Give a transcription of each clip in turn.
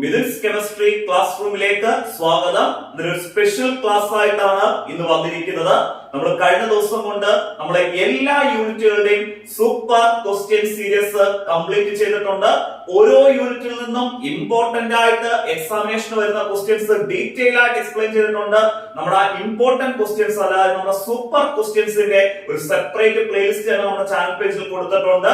Mithun's chemistry class റൂമിലേക്ക് സ്വാഗതം. ഇതൊരു സ്പെഷ്യൽ ക്ലാസ് ആയിട്ടാണ് ഇന്ന് വന്നിരിക്കുന്നത്. നമ്മൾ കഴിഞ്ഞ ദിവസം കൊണ്ട് നമ്മളെ എല്ലാ യൂണിറ്റുകളുടെയും സൂപ്പർ ക്വസ്റ്റ്യൻ സീരീസ് കംപ്ലീറ്റ് ചെയ്തിട്ടുണ്ട്. ഓരോ യൂണിറ്റിൽ നിന്നും ഇമ്പോർട്ടന്റ് ആയിട്ട് എക്സാമിനേഷൻ വരുന്ന ക്വസ്റ്റ്യൻസ് ഡീറ്റെയിൽ ആയിട്ട് എക്സ്പ്ലെയിൻ ചെയ്തിട്ടുണ്ട്. നമ്മുടെ ഇമ്പോർട്ടന്റ് ക്വസ്റ്റ്യൻസ് അല്ലാതെ നമ്മുടെ സൂപ്പർ ക്വസ്റ്റ്യൻസിന്റെ ഒരു സെപ്പറേറ്റ് പ്ലേലിസ്റ്റ് നമ്മുടെ ചാനൽ പേജിൽ കൊടുത്തിട്ടുണ്ട്.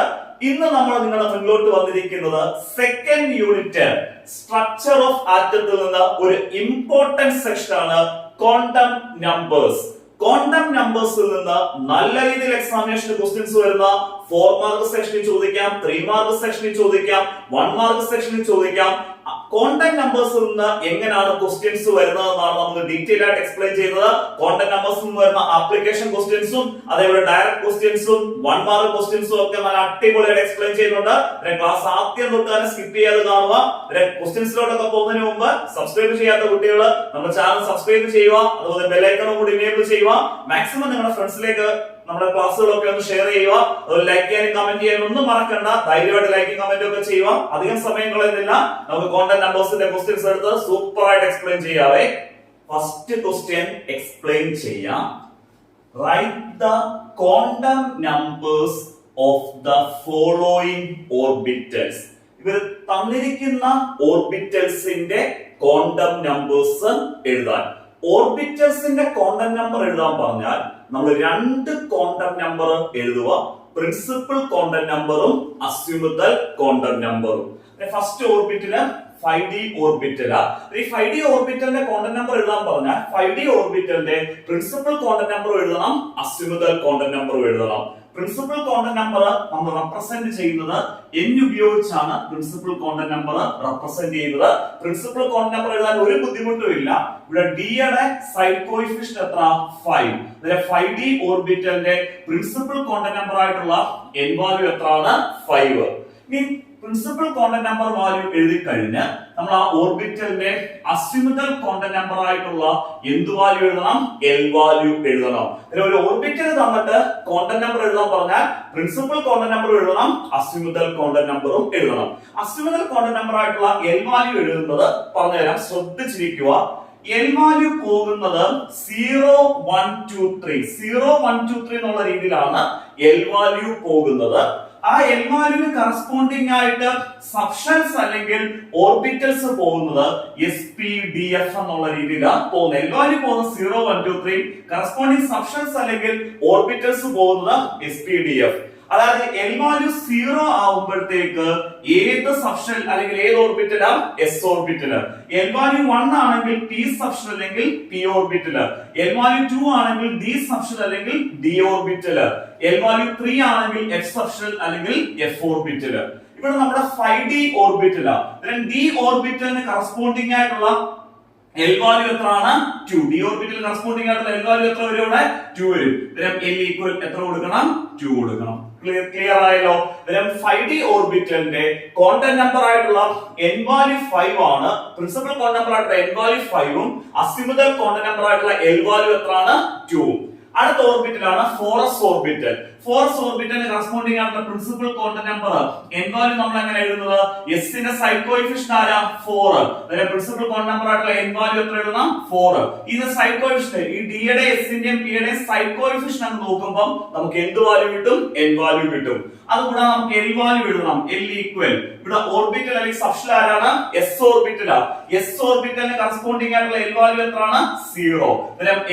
ഇന്ന് നമ്മൾ നിങ്ങളുടെ മുന്നിലോട്ട് വന്നിരിക്കുന്നത് സെക്കൻഡ് യൂണിറ്റ് സ്ട്രക്ചർ ഓഫ് ആറ്റത്തിൽ നിന്ന് ഒരു ഇമ്പോർട്ടന്റ് സെക്ഷൻ ആണ് ക്വാണ്ടം നമ്പേഴ്സ്. ക്വാണ്ടം നമ്പേഴ്സിൽ നിന്ന് നല്ല രീതിയിൽ എക്സാമിനേഷൻ ക്വസ്റ്റ്യൻസ് വരുന്ന 4 മാർക്ക് സെക്ഷനിൽ ചോദിക്കാം, 3 മാർക്ക് സെക്ഷനിൽ ചോദിക്കാം, 1 മാർക്ക് സെക്ഷനിൽ ചോദിക്കാം. ക്വാണ്ടം നമ്പേഴ്സിൽ നിന്ന് എങ്ങനെയാണ് ക്വസ്റ്റ്യൻസ് വരുന്നതെന്നാണ് നമുക്ക് ഡീറ്റെയിൽ ആയിട്ട് എക്സ്പ്ലെയിൻ ചെയ്യുന്നത്. ക്വാണ്ടം നമ്പേഴ്സിൽ നിന്ന് വരുന്ന ആപ്ലിക്കേഷൻ ക്വസ്റ്റ്യൻസും അതേപോലെ ഡയറക്ട് ക്വസ്റ്റ്യൻസും 1 മാർക്ക് ക്വസ്റ്റ്യൻസും ഒക്കെ നല്ല അടിപൊളിയായിട്ട് എക്സ്പ്ലെയിൻ ചെയ്യുന്നുണ്ട്. ക്ലാസ് ആദ്യം തൊട്ട് തന്നെ സ്കിപ്പ് ചെയ്യാതെ കാണുക. ക്വസ്റ്റ്യൻസിലോട്ടൊക്കെ പോകുന്നതിന് മുമ്പ് സബ്സ്ക്രൈബ് ചെയ്യാത്ത കുട്ടികൾ നമ്മുടെ ചാനൽ സബ്സ്ക്രൈബ് ചെയ്യുക, അതുപോലെ ബെൽ ഐക്കണും കൂടി എനേബിൾ ചെയ്യുക. മാക്സിമം നിങ്ങളുടെ ഫ്രണ്ട്സിലേക്ക് നമ്മുടെ ക്ലാസ്സുകളൊക്കെ ഒന്ന് ഷെയർ ചെയ്യുക. അതുപോലെ ലൈക്ക് ചെയ്യാനും കമന്റ് ചെയ്യാനും ഒന്നും മറക്കണ്ട. ധൈര്യമായിട്ട് ലൈക്കും കമന്റും ഒക്കെ ചെയ്യുക. അധികം സമയം കളയുന്നില്ല, നമുക്ക് ക്വാണ്ടം നമ്പേഴ്സിന്റെ ക്വസ്റ്റ്യൻസ് എടുത്ത് സൂപ്പർ ആയിട്ട് എക്സ്പ്ലെയിൻ ചെയ്യാവേ. ഫസ്റ്റ് ക്വസ്റ്റ്യൻ എക്സ്പ്ലെയിൻ ചെയ്യാം. Write the quantum numbers of the following orbitals. ഇവർ തന്നിരിക്കുന്ന ഓർബിറ്റൽസിന്റെ ക്വാണ്ടം നമ്പേഴ്സ് എഴുതാൻ. ഓർബിറ്റൽസിന്റെ ക്വാണ്ടം നമ്പർ എഴുതാൻ പറഞ്ഞാൽ നമ്മൾ 2 ക്വാണ്ടം നമ്പർ എഴുതുക. പ്രിൻസിപ്പൽ ക്വാണ്ടം നമ്പറും അസ്യൂമബിൾ ക്വാണ്ടം നമ്പറും. First orbital 5d ഓർബിറ്റലാ. ഈ 5d ഓർബിറ്റലിന്റെ ക്വാണ്ടം നമ്പർ എഴുതാൻ പറഞ്ഞാൽ 5d ഓർബിറ്റലിന്റെ പ്രിൻസിപ്പൽ ക്വാണ്ടം നമ്പർ എഴുതണം, അസ്യൂമബിൾ ക്വാണ്ടം നമ്പർ എഴുതണം. പ്രിൻസിപ്പൽ ക്വാണ്ടം നമ്പർ നമ്മൾ റെപ്രസെന്റ് ചെയ്യുന്നത് n ഉപയോഗിച്ചാണ്. പ്രിൻസിപ്പൽ ക്വാണ്ടം നമ്പർ റെപ്രസെന്റ് ചെയ്യുന്നത്. പ്രിൻസിപ്പൽ ക്വാണ്ടം നമ്പർ എഴുതാൻ ഒരു ബുദ്ധിമുട്ടും ഇല്ല. ഇവിടെ d യുടെ സൈഡ് കോഎഫിഷ്യന്റ് എത്ര? 5. അതിലെ 5d ഓർബിറ്റലിന്റെ പ്രിൻസിപ്പൽ ക്വാണ്ടം നമ്പർ ആയിട്ടുള്ള n വാല്യൂ എത്രയാണ്? 5. ഇനി പ്രിൻസിപ്പൽ ക്വാണ്ടം നമ്പർ വാല്യൂ എഴുതി കഴിഞ്ഞ് നമ്മൾ ആ ഓർബിറ്റലിന്റെ അസ്യൂമബിൾ ക്വാണ്ടം നമ്പർ ആയിട്ടുള്ള എന്ത് വാല്യൂ എഴുതണം? L വാല്യൂ എഴുതണം. ഒരു ഓർബിറ്റൽ തന്നിട്ട് ക്വാണ്ടം നമ്പർ എഴുതാൻ പറഞ്ഞാൽ പ്രിൻസിപ്പൽ ക്വാണ്ടം നമ്പർ എഴുതണം, അസ്യൂമബിൾ ക്വാണ്ടം നമ്പറും എഴുതണം. അസ്യൂമബിൾ ക്വാണ്ടം നമ്പർ ആയിട്ടുള്ള L വാല്യൂ എഴുതുന്നത് പറഞ്ഞുതരാം, ശ്രദ്ധിച്ചിരിക്കുക. L വാല്യൂ പോകുന്നത് 0 1 2 3 0 1 2 3 എന്നുള്ള രീതിയിലാണ് L വാല്യൂ പോകുന്നത്. ആ L വാല്യൂവിന് കറസ്പോണ്ടിങ് ആയിട്ട് സബ്ഷൻസ് അല്ലെങ്കിൽ ഓർബിറ്റൽസ് പോകുന്നത് SPDF എന്നുള്ള രീതിയിലാണ് പോകുന്നത്. L വാല്യൂ പോകുന്നത് 0 1 2 3, കറസ്പോണ്ടിങ് സബ്ഷൻസ് അല്ലെങ്കിൽ ഓർബിറ്റൽസ് പോകുന്നത് SPDF. അതായത് L വാല്യൂ 0 ആവുമ്പോഴത്തേക്ക് ഏത് സബ്ഷൻ അല്ലെങ്കിൽ ഏത് ഓർബിറ്റലാ? S orbital. L വാല്യൂ 1 ആണെങ്കിൽ P സബ്ഷൻ അല്ലെങ്കിൽ P ഓർബിറ്റല്. L വാല്യൂ 2 ആണെങ്കിൽ D സബ്ഷൻ അല്ലെങ്കിൽ D ഓർബിറ്റല്. L വാല്യൂ 3 ആണെങ്കിൽ F സബ്ഷൻ അല്ലെങ്കിൽ F ഓർബിറ്റല്. ഇവിടെ നമ്മുടെ 5d ഓർബിറ്റലാ. D ഓർബിറ്റലിന് കറസ്പോണ്ടിങ് ആയിട്ടുള്ള L വാല്യൂ എത്രയാണ്? 2. D ഓർബിറ്റൽ കറസ്പോണ്ടിങ് ആയിട്ടുള്ള L വാല്യൂ എത്ര വരും? ഇവിടെ 2 വരും. L ഈക്വൽ എത്ര കൊടുക്കണം? 2 കൊടുക്കണം. ക്ലിയർ ആയല്ലോ? 5d ഓർബിറ്റലിന്റെ ക്വാണ്ടം നമ്പർ ആയിട്ടുള്ള n വാല്യൂ 5 ആണ്. പ്രിൻസിപ്പൽ ക്വാണ്ടം നമ്പർ ആയിട്ടുള്ള n വാല്യൂ 5 ഉം അസ്യൂമബിൾ ക്വാണ്ടം നമ്പർ ആയിട്ടുള്ള L വാല്യൂ എത്രയാണ്? 2. അടുത്ത ഓർബിറ്റലാണ് 4s ഓർബിറ്റൽ. 4s ഓർബിറ്റലിന് കറസ്പോണ്ടിങ് ആയിട്ടുള്ള principal quantum number n value നമ്മൾ എങ്ങനെ എഴുതുന്നത്? s ന്റെ സൈഡ് കോഎഫിഷ്യന്റ് ആരാ? 4. അതിന്റെ പ്രിൻസിപ്പൽ ക്വാണ്ടം നമ്പർ ആയിട്ടുള്ള n വാല്യൂ എത്ര എഴുതണം? 4. ഇത് സൈഡ് കോഎഫിഷ്യന്റ് ഈ d യുടെ s ന്റെയും p യുടെയും സൈഡ് കോഎഫിഷ്യന്റ് എന്ന് നോക്കുമ്പോൾ നമുക്ക് എന്ത് വാല്യൂ കിട്ടും? n വാല്യൂ കിട്ടും. അതുകൂടാതെ നമുക്ക് L വാല്യൂ എഴുതണം. L ഈക്വൽ ഇവിടെ ഓർബിറ്റൽ അല്ലെങ്കിൽ സബ്ഷൻ ആരാണ്? s ഓർബിറ്റലാ. s ഓർബിറ്റലിന് കറസ്പോണ്ടിങ് ആയിട്ടുള്ള L വാല്യൂ എത്രയാണ്? 0.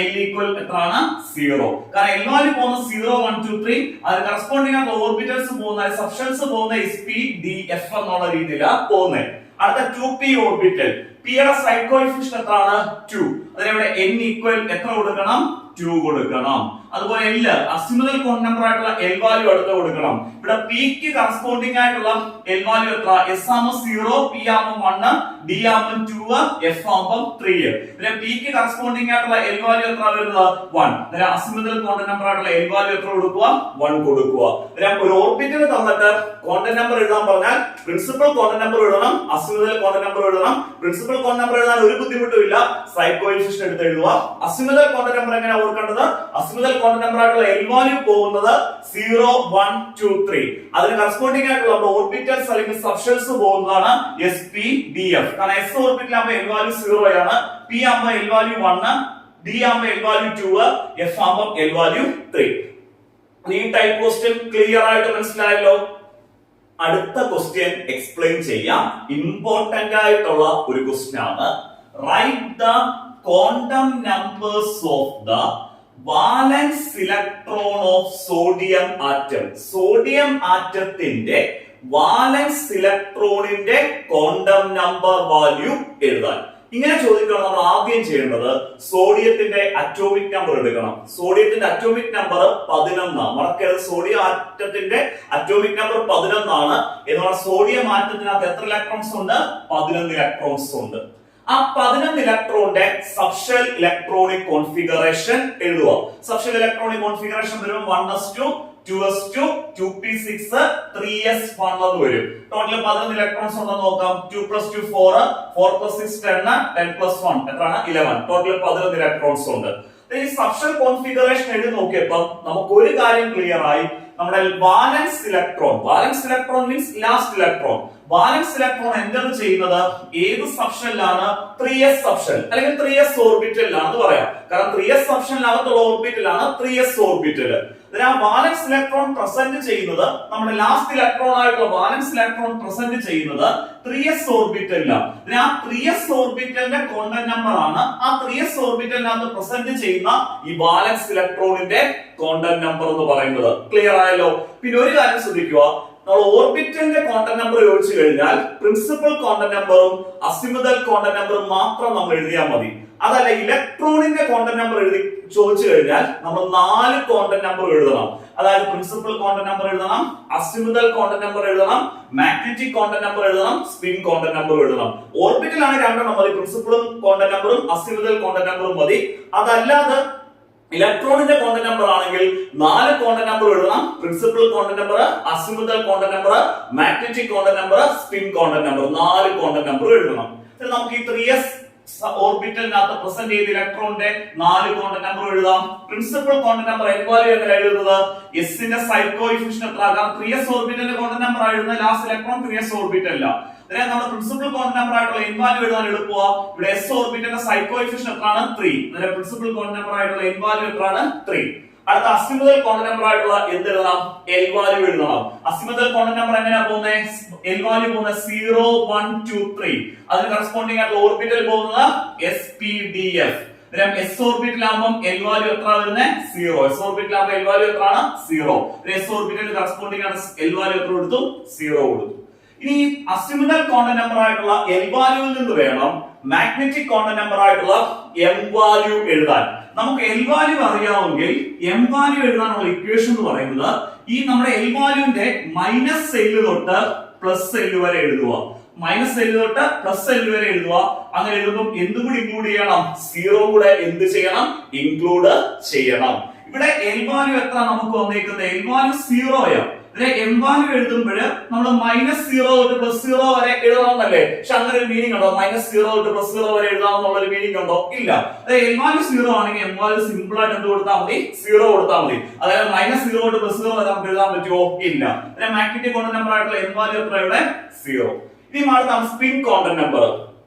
L ഈക്വൽ എത്രയാണ്? 0. കാരണം L വാല്യൂ പോകുന്നത് 0 1 2 3, അതിന് കറസ്പോണ്ടിങ് ആയിട്ടുള്ള ഓർബിറ്റൽസ് പോകുന്ന സബ്ഷൻസ് പോകുന്ന SPDF എന്നുള്ള രീതിയിലാണ് പോകുന്നത്. അടുത്ത 2p ഓർബിറ്റൽ. p യുടെ സൈഡ് കോഎഫിഷ്യന്റ് എത്രയാണ്? 2. അതിനിവിടെ n ഈക്വൽ എത്ര കൊടുക്കണം? 2 കൊടുക്കണം. അതുപോലെ L അസ്യൂമബിൾ ക്വാണ്ടം നമ്പർ ആയിട്ടുള്ള L വാല്യൂ അടുത്ത് കൊടുക്കണം. ഇവിടെ p ക്ക് കറസ്പോണ്ടിങ് ആയിട്ടുള്ള L വാല്യൂ എത്ര? s ആവുമ്പോൾ 0, p ആവുമ്പോൾ 1, d ആവുമ്പോൾ 2, f ആവുമ്പോൾ 3. പിന്നെ p ക്ക് കറസ്പോണ്ടിങ് ആയിട്ടുള്ള L വാല്യൂ എത്ര വരുന്നത്? 1. പിന്നെ അസ്യൂമബിൾ ക്വാണ്ടം നമ്പർ ആയിട്ടുള്ള L വാല്യൂ എത്ര കൊടുക്കുക? 1 കൊടുക്കുക. പിന്നെ ഒരു ഓർബിറ്റൽ തന്നിട്ട് ക്വാണ്ടം നമ്പർ എഴുതാൻ പറഞ്ഞാൽ പ്രിൻസിപ്പൽ ക്വാണ്ടം നമ്പർ എഴുതണം, അസ്യൂമബിൾ ക്വാണ്ടം നമ്പർ എഴുതണം. പ്രിൻസിപ്പൽ ക്വാണ്ടം നമ്പർ എഴുതാൻ ഒരു ബുദ്ധിമുട്ടും ഇല്ല, സൈഡ് കോഎഫിഷ്യന്റ് എടുത്ത് എഴുതുക. അസ്യൂമബിൾ ക്വാണ്ടം നമ്പർ എങ്ങനെ ഓർക്കേണ്ടത്? അസ്യൂമബിൾ ക്വാണ്ടം നമ്പർ ആയിട്ടുള്ള എൽ വാല്യൂ പോകുന്നത് 0 1 2 3. അതിന് കറസ്പോണ്ടിങ് ആയിട്ടുള്ള നമ്മുടെ ഓർബിറ്റൽസ് അല്ലെങ്കിൽ സബ്ഷെൽസ് പോകുന്നതാണ് sp df. കാരണം s ഓർബിറ്റൽ ആകുമ്പോൾ എൽ വാല്യൂ 0 ആണ്, p ആകുമ്പോൾ എൽ വാല്യൂ 1, d ആകുമ്പോൾ എൽ വാല്യൂ 2, f ആകുമ്പോൾ എൽ വാല്യൂ 3. ഈ ടൈപ്പ് ക്വസ്റ്റ്യൻ ക്ലിയർ ആയിട്ട് മനസ്സിലായല്ലോ. അടുത്ത ക്വസ്റ്റ്യൻ എക്സ്പ്ലെയിൻ ചെയ്യാം. ഇമ്പോർട്ടന്റ് ആയിട്ടുള്ള ഒരു ക്വസ്റ്റ്യൻ ആണ്. Write the quantum numbers of the valence electron of sodium atom. Sodium ആറ്റത്തിന്റെ വാലൻസ് ഇലക്ട്രോണിന്റെ ക്വാണ്ടം നമ്പർ വാല്യൂ എഴുതാൻ. ഇങ്ങനെ ചോദിക്കണം. നമ്മൾ ആദ്യം ചെയ്യേണ്ടത് സോഡിയത്തിന്റെ അറ്റോമിക് നമ്പർ എടുക്കണം. സോഡിയത്തിന്റെ അറ്റോമിക് നമ്പർ 11. മറക്കരുത്, സോഡിയം ആറ്റത്തിന്റെ അറ്റോമിക് നമ്പർ 11 ആണ്. എന്നാൽ സോഡിയം ആറ്റത്തിനകത്ത് എത്ര ഇലക്ട്രോൺസ് ഉണ്ട്? 11 ഇലക്ട്രോൺസ് ഉണ്ട്. ആ 11 ഇലക്ട്രോണിന്റെ സബ്ഷെൽ ഇലക്ട്രോണിക് കോൺഫിഗറേഷൻ എഴുതുക. സബ്ഷെൽ ഇലക്ട്രോണിക് കോൺഫിഗറേഷൻ വരുമ്പോൾ 1s2 2s2 2p6 3s1 എന്ന് വരും. ടോട്ടൽ 11 ഇലക്ട്രോൺസ് ഉണ്ടെന്ന് നോക്കാം. 2 + 2 4, 4 + 6 10, 10 + 1 എത്രയാണ്? 11. ടോട്ടൽ 11 ഇലക്ട്രോൺസ് ഉണ്ട്. ഈ സബ്ഷെൽ കോൺഫിഗറേഷൻ എഴുതി നോക്കിയപ്പോൾ നമുക്ക് ഒരു കാര്യം ക്ലിയർ ആയി. നമ്മുടെ വാലൻസ് electron means last electron. വാലൻസ് electron enter ചെയ്യുന്നത് ഏത് സബ്ഷെല്ലാണ്? 3s സബ്ഷെൽ അല്ലെങ്കിൽ 3s ഓർബിറ്റലിലാണെന്ന് പറയാം. കാരണം 3s സബ്ഷെലിനകത്തുള്ള ഓർബിറ്റലാണ് 3s ഓർബിറ്റൽ. ആ വാലൻസ് ഇലക്ട്രോൺ പ്രസന്റ് ചെയ്യുന്നത് നമ്മുടെ ലാസ്റ്റ് ഇലക്ട്രോൺ ആയിട്ടുള്ള വാലൻസ് ഇലക്ട്രോൺ പ്രസന്റ് ചെയ്യുന്നത് 3s ഓർബിറ്റലിലാണ്. ആ 3s ഓർബിറ്റലിന്റെ ക്വാണ്ടം നമ്പർ ആണ് ആ 3s ഓർബിറ്റലിനകത്ത് പ്രസന്റ് ചെയ്യുന്ന ഈ വാലൻസ് ഇലക്ട്രോണിന്റെ ക്വാണ്ടം നമ്പർ എന്ന് പറയുന്നത്. ക്ലിയർ ആയല്ലോ. പിന്നെ ഒരു കാര്യം ശ്രദ്ധിക്കുക. നമ്മൾ ഓർബിറ്റലിന്റെ ക്വാണ്ടം നമ്പർ ചോദിച്ചു കഴിഞ്ഞാൽ പ്രിൻസിപ്പൽ ക്വാണ്ടം നമ്പറും അസിമുതൽ ക്വാണ്ടം നമ്പറും മാത്രം നമ്മൾ എഴുതിയാൽ മതി. അതല്ല, ഇലക്ട്രോണിന്റെ ക്വാണ്ടം നമ്പർ ചോദിച്ചു കഴിഞ്ഞാൽ നമ്മൾ 4 ക്വാണ്ടം നമ്പർ എഴുതണം. അതായത് പ്രിൻസിപ്പൽ ക്വാണ്ടം നമ്പർ എഴുതണം, അസിമുതൽ ക്വാണ്ടം നമ്പർ എഴുതണം, മാഗ്നറ്റിക് ക്വാണ്ടം നമ്പർ എഴുതണം, സ്പിൻ ക്വാണ്ടം നമ്പർ എഴുതണം. ഓർബിറ്റലാണ് 2 മതി. പ്രിൻസിപ്പലും ക്വാണ്ടം നമ്പറും അസിമുതൽ ക്വാണ്ടം നമ്പറും മതി. അതല്ലാതെ ഇലക്ട്രോണിന്റെ ക്വാണ്ടം നമ്പർ ആണെങ്കിൽ 4 ക്വാണ്ടം നമ്പർ എഴുതണം. Principal quantum number, azimuthal quantum number, magnetic quantum number, spin quantum number, 4 quantum number എഴുതണം. നമുക്ക് ഈ 3s ഓർബിറ്റലിനകത്ത് പ്രസന്റ് ചെയ്ത ഇലക്ട്രോണിന്റെ 4 ക്വാണ്ടം നമ്പർ എഴുതാം. Principal quantum number n value എങ്ങനെ എഴുതുന്നത്? s ന്റെ സൈഡ് കോഎഫിഷ്യന്റ് എത്ര? കാരണം 3s ഓർബിറ്റലിന്റെ ക്വാണ്ടം നമ്പർ എഴുതുന്ന ലാസ്റ്റ് ഇലക്ട്രോൺ 3s ഓർബിറ്റലിലാണ്. ഇതിനെ നമ്മുടെ പ്രിൻസിപ്പൽ ക്വാണ്ടം നമ്പർ ആയിട്ടുള്ള എൻ വാല്യൂ എഴുതാൻ എളുപ്പമാണ്. ഇവിടെ s ഓർബിറ്റലിന്റെ സൈഡ് കോഎഫിഷ്യന്റ് എത്രയാണ്? 3. ഇതിന്റെ പ്രിൻസിപ്പൽ ക്വാണ്ടം നമ്പർ ആയിട്ടുള്ള എൻ വാല്യൂ എത്രയാണ്? 3. അടുത്ത അസിമുതൽ ക്വാണ്ടം നമ്പർ ആയിട്ടുള്ള എന്ത് എഴുതണം? എൽ വാല്യൂ എഴുതണം. അസിമുതൽ ക്വാണ്ടം നമ്പർ എങ്ങനെയാ പോകുന്നത്? എൽ വാല്യൂ പോകുന്നത് 0 1 2 3. അതിന് കറസ്പോണ്ടിങ് ആയിട്ടുള്ള ഓർബിറ്റൽ പോകുന്നത് spdf. s ഓർബിറ്റൽ ആകുമ്പോൾ എൽ വാല്യൂ എത്ര വരുന്നത്? 0. s ഓർബിറ്റൽ ആകുമ്പോൾ എൽ വാല്യൂ എത്രയാണ്? 0. s ഓർബിറ്റലിന് കറസ്പോണ്ടിങ് ആണ് എൽ വാല്യൂ എത്ര കൊടുത്തു? 0 കൊടുത്തു. ഇനി അസിമുതൽ ക്വാണ്ടം നമ്പർ ആയിട്ടുള്ള എൽ വാല്യൂവിൽ നിന്ന് വേണം മാഗ്നറ്റിക് ക്വാണ്ടം നമ്പർ ആയിട്ടുള്ള എം വാല്യൂ എഴുതാൻ. നമുക്ക് എൽ വാല്യൂ അറിയാമെങ്കിൽ എം വാല്യൂ എഴുതാനുള്ള ഇക്വേഷൻ എന്ന് പറയുന്നത് ഈ നമ്മുടെ എൽ വാല്യൂവിന്റെ -L തൊട്ട് +L വരെ എഴുതുക. -L തൊട്ട് +L വരെ എഴുതുക. അങ്ങനെ എഴുതുമ്പോൾ എന്തും കൂടി ഇൻക്ലൂഡ് ചെയ്യണം? 0 കൂടെ എന്ത് ചെയ്യണം? ഇൻക്ലൂഡ് ചെയ്യണം. ഇവിടെ എൽ വാല്യൂ എത്ര നമുക്ക് വന്നേക്കുന്നത്? എൽ വാല്യൂ 0 ആണ്. ഇതിലെ എം വാല്യൂ എഴുതുമ്പോൾ നമ്മൾ -0 തൊട്ട് +0 വരെ എഴുതാമെന്നല്ലേ? പക്ഷെ അങ്ങനെ ഒരു മീനിങ് ഉണ്ടോ? -0 തൊട്ട് +0 വരെ എഴുതാമെന്നുള്ള ഒരു മീനിങ് ഉണ്ടോ? ഇല്ല. അതായത് എം വാല്യൂ 0 ആണെങ്കിൽ എം വാല്യൂ സിമ്പിൾ ആയിട്ട് എന്ത് കൊടുത്താൽ മതി? 0 കൊടുത്താൽ മതി. അതായത് -0 തൊട്ട് +0 വരെ നമുക്ക് എഴുതാൻ പറ്റുമോ? ഇല്ല. അതിന്റെ മാഗ്നറ്റിക് ക്വാണ്ടം നമ്പർ ആയിട്ടുള്ള എം വാല്യൂ എത്ര? ഇവിടെ 0. ഇനി അടുത്താണ് സ്പിൻ ക്വാണ്ടം നമ്പർ.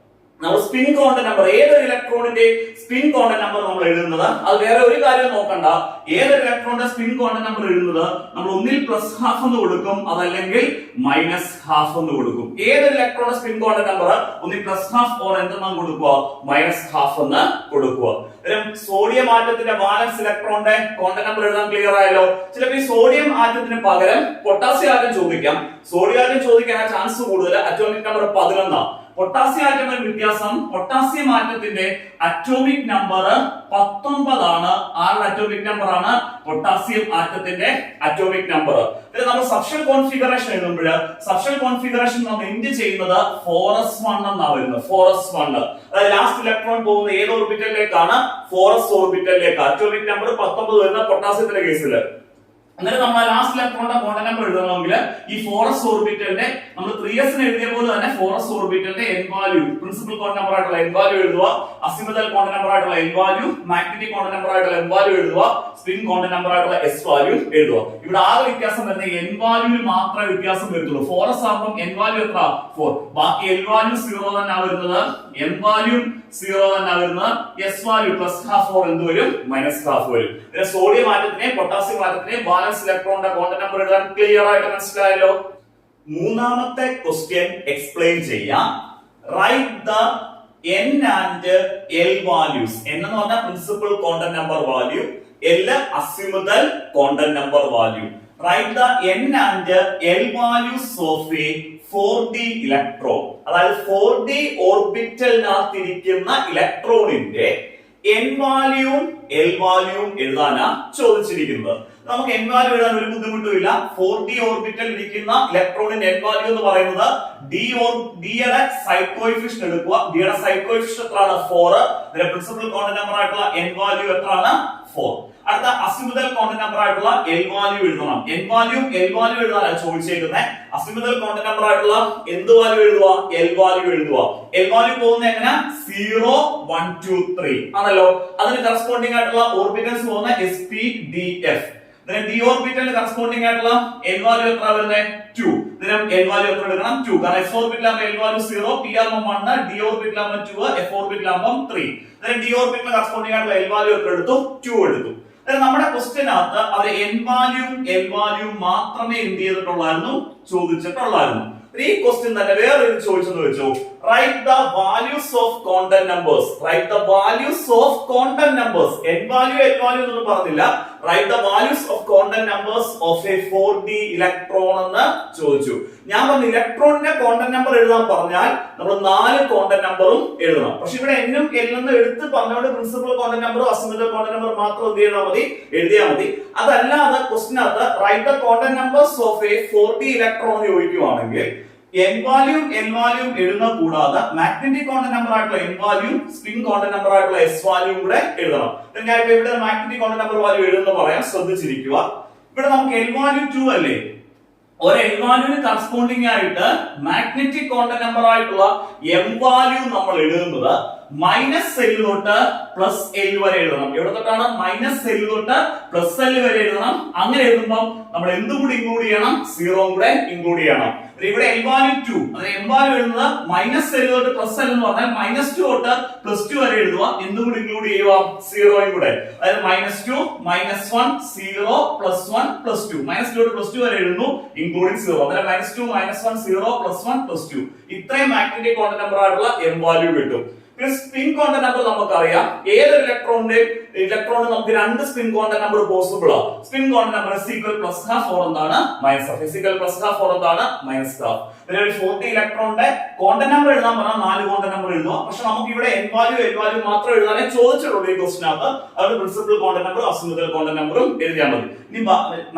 നമ്മൾ സ്പിൻ ക്വാണ്ടം നമ്പർ ഏതൊരു ഇലക്ട്രോണിന്റെ സ്പിൻ ക്വാണ്ടം നമ്പർ നമ്മൾ എഴുതുന്നത് അത് വേറെ ഒരു കാര്യം നോക്കണ്ട. ഏതൊരു ഇലക്ട്രോണിന്റെ സ്പിൻ ക്വാണ്ടം നമ്പർ എഴുതുന്നത് നമ്മൾ ഒന്നിൽ +½ എന്ന് കൊടുക്കും, അതല്ലെങ്കിൽ -½ എന്ന് കൊടുക്കും. ഏതൊരു ഇലക്ട്രോണിന്റെ സ്പിൻ ക്വാണ്ടം നമ്പർ ഒന്നിൽ +½ ഓർ എന്തെന്നാണ് കൊടുക്കുക? -½ എന്ന് കൊടുക്കുക. സോഡിയം ആറ്റത്തിന്റെ വാലൻസ് ഇലക്ട്രോണിന്റെ ക്വാണ്ടം നമ്പർ എഴുതാൻ ക്ലിയർ ആയല്ലോ. ചിലപ്പോൾ ഈ സോഡിയം ആറ്റത്തിന് പകരം പൊട്ടാസ്യം ആറ്റം ചോദിക്കാം. സോഡിയം ആറ്റം ചോദിക്കാൻ ചാൻസ് കൂടുതൽ. Atomic number 11. പൊട്ടാസ്യം ആറ്റം വ്യത്യാസം. പൊട്ടാസ്യം ആറ്റത്തിന്റെ അറ്റോമിക് നമ്പർ 19 ആണ്. ആരുടെ അറ്റോമിക് നമ്പർ ആണ്? പൊട്ടാസ്യം ആറ്റത്തിന്റെ അറ്റോമിക് നമ്പർ. നമ്മൾ സബ്ഷെൽ കോൺഫിഗറേഷൻ എഴുതുമ്പോൾ സബ്ഷെൽ കോൺഫിഗറേഷൻ നമ്മൾ എൻഡ് ചെയ്യുന്നത് 4s1 എന്നാണ് വരുന്നത്. 4s1. അതായത് ലാസ്റ്റ് ഇലക്ട്രോൺ പോകുന്ന ഏത് ഓർബിറ്റലിലേക്കാണ്? 4s ഓർബിറ്റലിലേക്ക്. അറ്റോമിക് നമ്പർ 19 വരുന്ന പൊട്ടാസ്യത്തിന്റെ കേസിൽ. അങ്ങനെ നമ്മൾ ലാസ്റ്റ് ഇലക്ട്രോണിന്റെ ക്വാണ്ടം നമ്പർ എഴുതണമെങ്കിൽ ഈ 4s ഓർബിറ്റലിന്റെ നമ്മൾ 3s എഴുതിയ പോലെ തന്നെ 4s ഓർബിറ്റലിന്റെ n value principal quantum number ആയിട്ടുള്ള n വാല്യൂ എഴുതുക, അസിമുതൽ ക്വാണ്ടം നമ്പർ ആയിട്ടുള്ള n value, magnetic quantum number ആയിട്ടുള്ള n വാല്യൂ എഴുതുക, സ്പിൻ ക്വാണ്ടം നമ്പർ ആയിട്ടുള്ള s വാല്യൂ എഴുതുക. ഇവിടെ ആകെ വ്യത്യാസം വരുന്നത് n വാല്യൂവിൽ മാത്രമേ വ്യത്യാസം വരുത്തുള്ളൂ. 4s ആകുമ്പോൾ n വാല്യൂ എത്ര 4, ബാക്കി l വാല്യൂ 0 തന്നെ വരുന്നത്, m വാല്യൂ 0 തന്നെ വരുന്നത്, s value plus half or എന്ത് വരും മൈനസ് ഹാഫ് വരും. പിന്നെ സോഡിയം ആറ്റത്തിനെ പൊട്ടാസ്യം ആറ്റത്തിനെ ബാലൻസ് ഇലക്ട്രോണിന്റെ ക്വാണ്ടം നമ്പർ എഴുതാൻ ക്ലിയർ ആയിട്ട് മനസ്സിലായല്ലോ. മൂന്നാമത്തെ ക്വസ്റ്റ്യൻ എക്സ്പ്ലെയിൻ ചെയ്യാം. Write the n and l values. n എന്ന് പറഞ്ഞാൽ principal quantum number value, l azimuthal quantum number value. Write the n and l values of a 4d electron. അതായത് 4d ഓർബിറ്റലിനകത്തിരിക്കുന്ന ഇലക്ട്രോണിന്റെ n വാല്യൂവും l വാല്യൂവും എഴുതാനാ ചോദിച്ചിരിക്കുന്നത്. നമുക്ക് n value എഴുതാൻ ഒരു ബുദ്ധിമുട്ടുമില്ല. 4d orbital ഇരിക്കുന്ന ഇലക്ട്രോണിന്റെ n വാല്യൂ എന്ന് പറയുന്നത് d യുടെ സൈഡ് കോഎഫിഷ്യന്റ് എടുക്കുക. d യുടെ സൈഡ് കോഎഫിഷ്യന്റ് എത്രയാണ് 4. ഇതിന്റെ പ്രിൻസിപ്പൽ ക്വാണ്ടം നമ്പർ ആയിട്ടുള്ള n വാല്യൂ എത്രയാണ് 4. അടുത്ത അസിമുതൽ ക്വാണ്ടം നമ്പർ ആയിട്ടുള്ള l വാല്യൂ എഴുതണം. n വാല്യൂ l വാല്യൂ എഴുതാനാണ് ചോദിച്ചേക്കുന്നത്. അസിമുതൽ ക്വാണ്ടം നമ്പർ ആയിട്ടുള്ള എന്ത് വാല്യൂ എഴുതുക l വാല്യൂ എഴുതുക. l വാല്യൂ പോകുന്നത് എങ്ങനെ 0 1 2 3 ആണല്ലോ. അതിന് കറസ്പോണ്ടിങ് ആയിട്ടുള്ള ഓർബിറ്റൽസ് പോകുന്ന sp df. ഇതിന് d ഓർബിറ്റലിന് കറസ്പോണ്ടിങ് ആയിട്ടുള്ള n വാല്യൂ എത്ര വരുന്നത് 2. ഇതിന് n വാല്യൂ എത്ര എടുക്കണം 2. കാരണം s ഓർബിറ്റലാകുമ്പോൾ l വാല്യൂ 0, p ആകുമ്പോൾ 1, d ഓർബിറ്റലാകുമ്പോൾ 2, f ഓർബിറ്റലാകുമ്പോൾ 3. ഇതിന് d ഓർബിറ്റലിന് കറസ്പോണ്ടിങ് ആയിട്ടുള്ള l വാല്യൂ എത്ര എടുത്തു 2 എടുത്തു. നമ്മുടെ ക്വസ്റ്റ്യനകത്ത് അവർ n വാല്യൂ l വാല്യൂ മാത്രമേ എന്ത് ചെയ്തിട്ടുള്ളായിരുന്നു ചോദിച്ചിട്ടുള്ളായിരുന്നു. ഈ ക്വസ്റ്റ്യൻ തന്നെ വേറെ ചോദിച്ചെന്ന് വെച്ചോ, write the values of quantum numbers. Write the values of quantum numbers. n value l value എന്നൊന്നും പറഞ്ഞില്ല. Write the values of quantum numbers of a 4d electron എന്ന് ചോദിച്ചു. ഞാൻ പറഞ്ഞു ഇലക്ട്രോണിന്റെ ക്വാണ്ടം നമ്പർ എഴുതാൻ പറഞ്ഞാൽ നമ്മൾ 4 ക്വാണ്ടം നമ്പറും എഴുതണം. പക്ഷെ ഇവിടെ n ഉം l എന്ന് എടുത്ത് പറഞ്ഞുകൊണ്ട് പ്രിൻസിപ്പൽ ക്വാണ്ടം നമ്പറും അസിമുതൽ ക്വാണ്ടം നമ്പർ മാത്രം എന്ത് ചെയ്താൽ മതി എഴുതിയാൽ മതി. അതല്ലാതെ ക്വസ്റ്റിനകത്ത് write the quantum numbers of a 4d electron ചോദിക്കുവാണെങ്കിൽ n വാല്യൂ l വാല്യൂ എഴുതുന്ന കൂടാതെ മാഗ്നറ്റിക് ക്വാണ്ടം നമ്പർ ആയിട്ടുള്ള n value, spin quantum number ആയിട്ടുള്ള s വാല്യൂ കൂടെ എഴുതണം. ഞാൻ ഇപ്പോ ഇവിടെ മാഗ്നറ്റിക് ക്വാണ്ടം നമ്പർ വാല്യൂ എഴുതുന്ന പറയാം, ശ്രദ്ധിച്ചിരിക്കുക. ഇവിടെ നമുക്ക് l വാല്യൂ 2 അല്ലേ, ഒരു l വാല്യൂവിന് കറസ്പോണ്ടിങ് ആയിട്ട് മാഗ്നറ്റിക് ക്വാണ്ടം നമ്പർ ആയിട്ടുള്ള m വാല്യൂ നമ്മൾ എഴുതുന്നത് മൈനസ് l തൊട്ട് പ്ലസ് l വരെ എഴുതണം. എവിടെ തൊട്ടാണ് മൈനസ് l തൊട്ട് പ്ലസ് l വരെ എഴുതണം. അങ്ങനെ എഴുതുമ്പോൾ നമ്മൾ എന്തും കൂടി ഇൻക്ലൂഡ് ചെയ്യണം, 0 കൂടെ ഇൻക്ലൂഡ് ചെയ്യണം. ഇവിടെ l വാല്യൂ 2, അതായത് m വാല്യൂ എഴുതുന്നത് മൈനസ് l തൊട്ട് പ്ലസ് l എന്ന് പറഞ്ഞാൽ മൈനസ് 2 തൊട്ട് പ്ലസ് 2 വരെ എഴുതുക. എന്തും കൂടി ഇൻക്ലൂഡ് ചെയ്യുക 0 കൂടെ. അതായത് -2 -1 0 +1 +2 -2 തൊട്ട് +2 വരെ എഴുതുന്നു ഇൻക്ലൂഡിംഗ് 0. അതായത് -2 -1 0 +1 +2 ഇത്രയും മാഗ്നറ്റിക് ക്വാണ്ടം നമ്പർ ആയിട്ടുള്ള m വാല്യൂ കിട്ടും. പിന്നെ സ്പിൻ ക്വാണ്ടം നമ്പർ നമുക്കറിയാം. ഏതൊരു ഇലക്ട്രോണിന് നമുക്ക് 2 സ്പിൻ ക്വാണ്ടം നമ്പർ പോസിബിൾ ആണ്. സ്പിൻ ക്വാണ്ടം നമ്പർ +12 or എന്താണ് -12 or എന്താണ് -12. പിന്നെ ഒരു 4d ഇലക്ട്രോണിന്റെ ക്വാണ്ടം നമ്പർ എഴുതാൻ പറഞ്ഞാൽ 4 ക്വാണ്ടം നമ്പർ എഴുതുക. പക്ഷെ നമുക്ക് ഇവിടെ n വാല്യൂ l വാല്യൂ മാത്രം എഴുതാനേ ചോദിച്ചിട്ടുള്ളൂ ഈ ക്വസ്റ്റിനകത്ത്. അതുകൊണ്ട് പ്രിൻസിപ്പൽ ക്വാണ്ടം നമ്പറും അസിമുതൽ ക്വാണ്ടം നമ്പറും എഴുതിയാൽ മതി. ഇനി